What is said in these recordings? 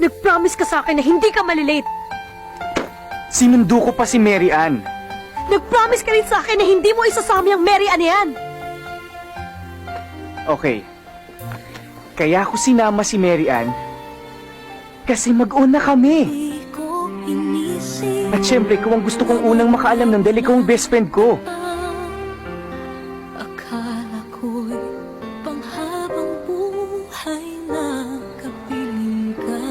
Nag-promise ka sa akin na hindi ka malilate. Sinundo ko pa si Mary Ann. Nag-promise ka rin sa akin na hindi mo isasama yung Mary Ann yan. Okay. Kaya ako sinama si Mary Ann kasi mag-una kami. At syempre, ikaw ang gusto kong unang makaalam ng dahil ikaw ang best friend ko. Akala ko'y panghabang buhay na kapiling ka.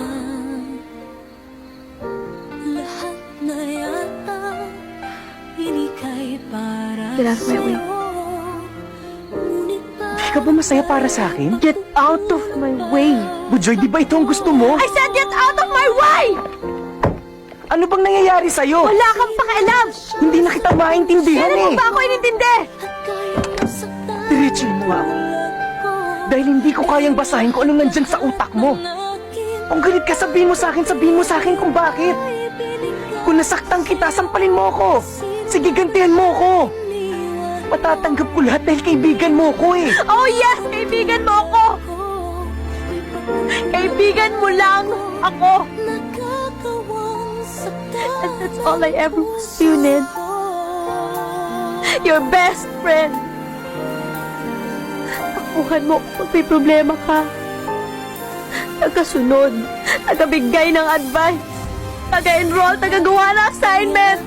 Lahat na yata inika'y para Get out of my way. Hindi ka ba masaya para sa akin? Get out of my way. Bujoy, di ba ito ang gusto mo? I said get out of my way! Ano bang nangyayari sa'yo? Wala kang pakialam! Hindi na kita maintindihan Kailan mo eh. ba ako inintindi? Diretsuhin mo ako. Dahil hindi ko kayang basahin kung anong nandyan sa utak mo. Kung galit ka, sabihin mo sa akin kung bakit. Kung nasaktan kita, sampalin mo ako. Sige, gantihan mo ako. Matatanggap ko lahat dahil kaibigan mo ko eh. Oh yes! Kaibigan mo ako! Kaibigan mo lang ako! And that's all I ever was to you, Ned. Your best friend. Takuhan mo kung may problema ka. Tagasunod. Tagabigay ng advice. Taga-enroll. Tagagawa ng assignment.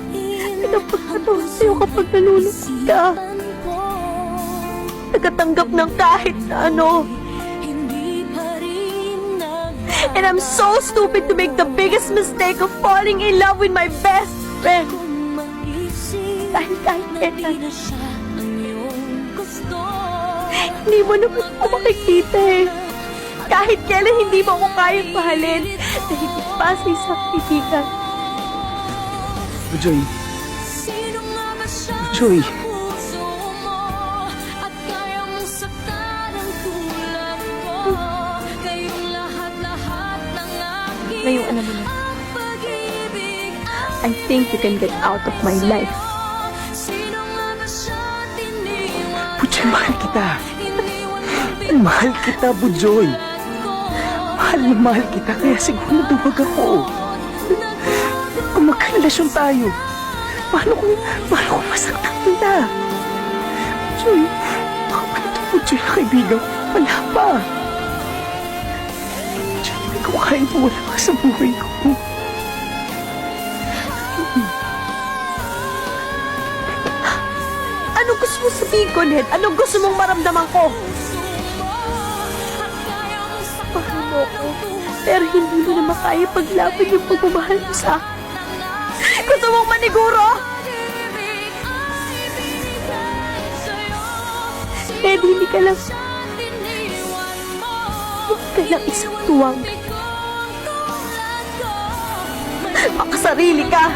Pinapagkataon sa'yo kapag nalulungkot ka. Tagatanggap ng kahit na ano. And I'm so stupid to make the biggest mistake of falling in love with my best friend. Dahil kahit kailan, hindi mo naman ako makikita eh. Kahit kailan hindi mo ako kayang mahalin dahil pa sa isang kaibigan. Bujoy. Bujoy. Ngayong alam mo na, I think you can get out of my life. Bujoy, mahal kita. Mahal kita, Bujoy. Mahal na mahal kita, kaya siguro duwag ako. Kung magkarelasyon tayo, paano kung masaktan kita? Bujoy, baka pa ito, Bujoy, na kaibigan ko. Wala pa. Bujoy, hindi ko kaya wala ka sa buhay ko. Anong gusto mo sabihin ko, Ned? Anong gusto mong maramdaman ko? Mahal mo ko, pero hindi mo na makaya paglaban yung pagmamahal mo sa akin. Gusto mong maniguro? Ned, hindi ka lang... Hindi ka lang isang tuwang. Makasarili ka!